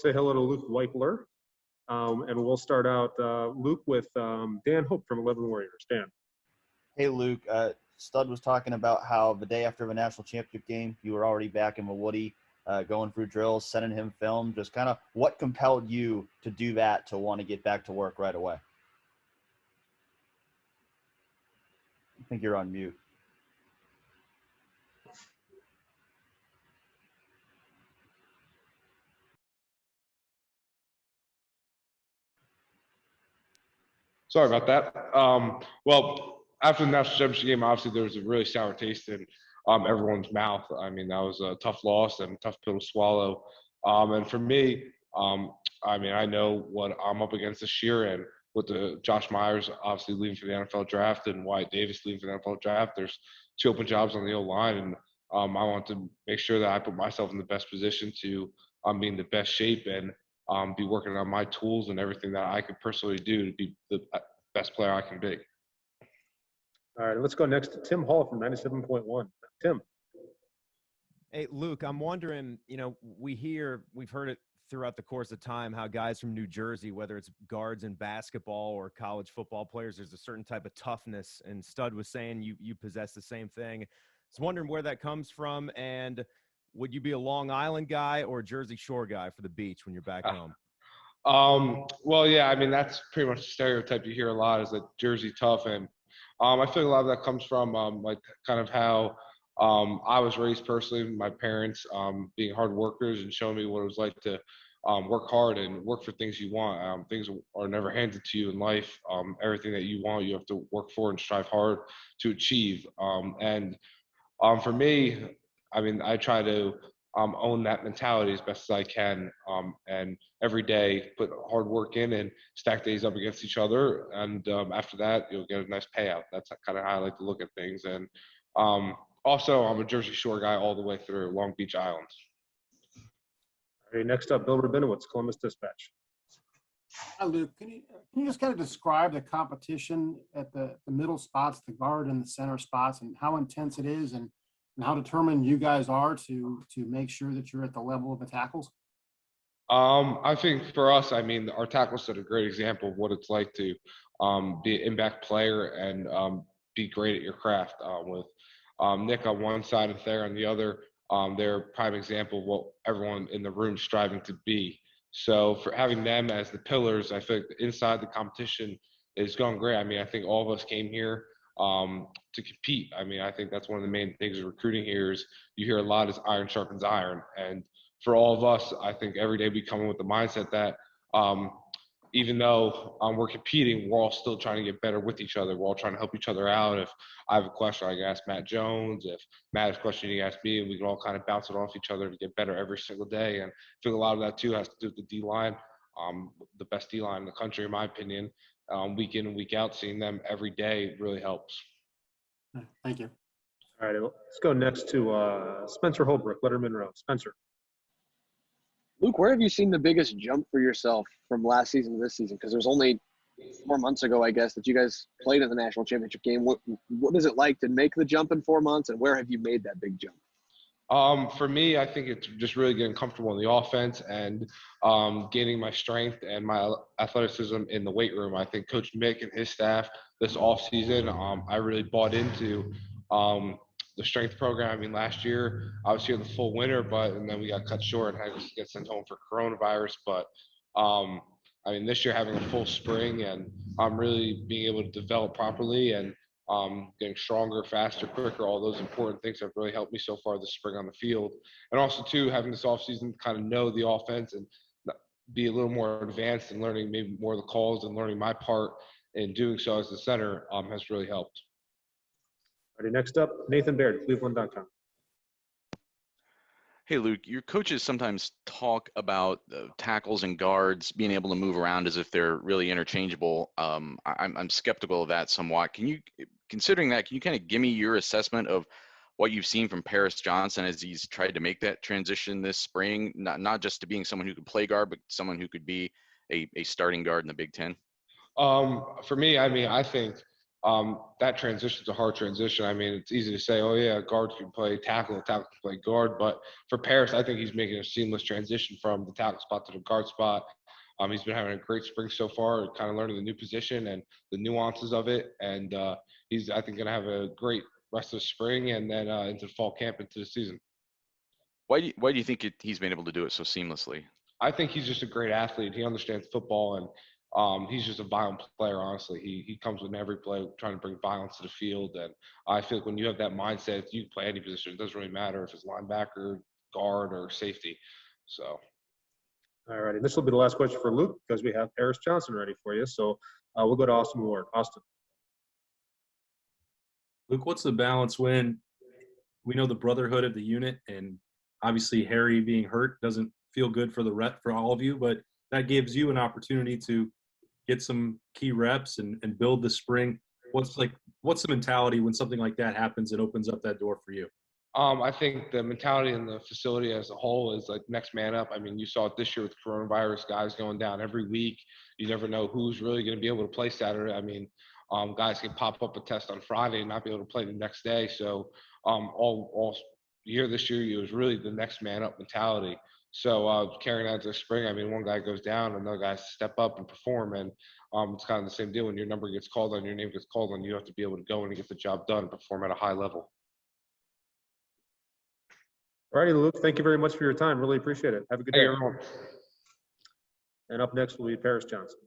say hello to Luke Wypler. And we'll start out, Luke, with Dan Hope from 11 Warriors. Dan. Hey, Luke. Stud was talking about how the day after the national championship game, you were already back in the Woody, going through drills, sending him film. Just kind of what compelled you to do that, to want to get back to work right away? I think you're on mute. Sorry about that. Well, after the national championship game, obviously there was a really sour taste in everyone's mouth. I mean, that was a tough loss and a tough pill to swallow. And for me, I mean, I know what I'm up against this year, and with the Josh Myers obviously leaving for the NFL draft and Wyatt Davis leaving for the NFL draft, there's 2 open jobs on the O-line, and I want to make sure that I put myself in the best position to be in the best shape and be working on my tools and everything that I could personally do to be the best player I can be. All right, let's go next to Tim Hall from 97.1. Tim. Hey, Luke, I'm wondering, we've heard it throughout the course of time, how guys from New Jersey, whether it's guards in basketball or college football players, there's a certain type of toughness, and Stud was saying you possess the same thing. I was wondering where that comes from, and would you be a Long Island guy or a Jersey Shore guy for the beach when you're back home? Well, yeah, I mean, that's pretty much the stereotype you hear a lot, is that Jersey tough. And I feel a lot of that comes from like kind of how I was raised personally, my parents being hard workers and showing me what it was like to work hard and work for things you want. Things are never handed to you in life. Everything that you want, you have to work for and strive hard to achieve. And for me, I mean, I try to own that mentality as best as I can, and every day put hard work in and stack days up against each other. And after that, you'll get a nice payout. That's kind of how I like to look at things. And also, I'm a Jersey Shore guy all the way through, Long Beach Island. All right, next up, Bill Rabinowitz, Columbus Dispatch. Hi, Luke. Can you just kind of describe the competition at the middle spots, the guard and the center spots, and how intense it is, and how determined you guys are to make sure that you're at the level of the tackles? I think for us, I mean, our tackles set a great example of what it's like to be an impact player and be great at your craft. With Nick on one side and Thayer on the other, they're a prime example of what everyone in the room is striving to be. So for having them as the pillars, I think inside the competition is going great. I mean, I think all of us came here to compete. I mean, I think that's one of the main things of recruiting here is you hear a lot is iron sharpens iron. And for all of us, I think every day we come in with the mindset that even though we're competing, we're all still trying to get better with each other. We're all trying to help each other out. If I have a question, I can ask Matt Jones. If Matt has a question, he can ask me, and we can all kind of bounce it off each other to get better every single day. And I think a lot of that too has to do with the D-line, the best D-line in the country, in my opinion. Week in and week out, seeing them every day really helps. Thank you. All right, let's go next to Spencer Holbrook, Letterman Row. Spencer. Luke, where have you seen the biggest jump for yourself from last season to this season? Because it was only 4 months ago, I guess, that you guys played in the national championship game. What is it like to make the jump in 4 months, and where have you made that big jump? For me, I think it's just really getting comfortable in the offense and gaining my strength and my athleticism in the weight room. I think Coach Mick and his staff this offseason, I really bought into the strength program. I mean, last year I was here the full winter, and then we got cut short and had to get sent home for coronavirus. But I mean, this year having a full spring and I'm really being able to develop properly and getting stronger, faster, quicker, all those important things have really helped me so far this spring on the field. And also, too, having this offseason kind of know the offense and be a little more advanced and learning maybe more of the calls and learning my part in doing so as the center has really helped. All right, next up, Nathan Baird, Cleveland.com. Hey, Luke, your coaches sometimes talk about tackles and guards being able to move around as if they're really interchangeable. I'm skeptical of that somewhat. Considering that, can you kind of give me your assessment of what you've seen from Paris Johnson as he's tried to make that transition this spring, not just to being someone who could play guard, but someone who could be a starting guard in the Big Ten? For me, I mean, I think that transition's a hard transition. I mean, it's easy to say, oh yeah, guard can play tackle can play guard, but for Paris, I think he's making a seamless transition from the tackle spot to the guard spot. He's been having a great spring so far, kind of learning the new position and the nuances of it, and he's, I think, going to have a great rest of spring and then into fall camp into the season. Why do you think he's been able to do it so seamlessly? I think he's just a great athlete. He understands football, and he's just a violent player, honestly. He comes with every play trying to bring violence to the field, and I feel like when you have that mindset, you can play any position. It doesn't really matter if it's linebacker, guard, or safety. So. All righty. This will be the last question for Luke because we have Paris Johnson ready for you. So we'll go to Austin Ward. Austin. Luke, what's the balance when we know the brotherhood of the unit, and obviously Harry being hurt doesn't feel good for for all of you, but that gives you an opportunity to get some key reps and build the spring. What's the mentality when something like that happens and opens up that door for you? I think the mentality in the facility as a whole is like next man up. I mean, you saw it this year with coronavirus, guys going down every week. You never know who's really going to be able to play Saturday. I mean, guys can pop up a test on Friday and not be able to play the next day. So all year this year, it was really the next man up mentality. So carrying out to the spring, I mean, one guy goes down, another guy step up and perform. And it's kind of the same deal. When your number gets called on, your name gets called on, you have to be able to go in and get the job done and perform at a high level. All righty, Luke. Thank you very much for your time. Really appreciate it. Have a good day. Hey, everyone. And up next will be Paris Johnson.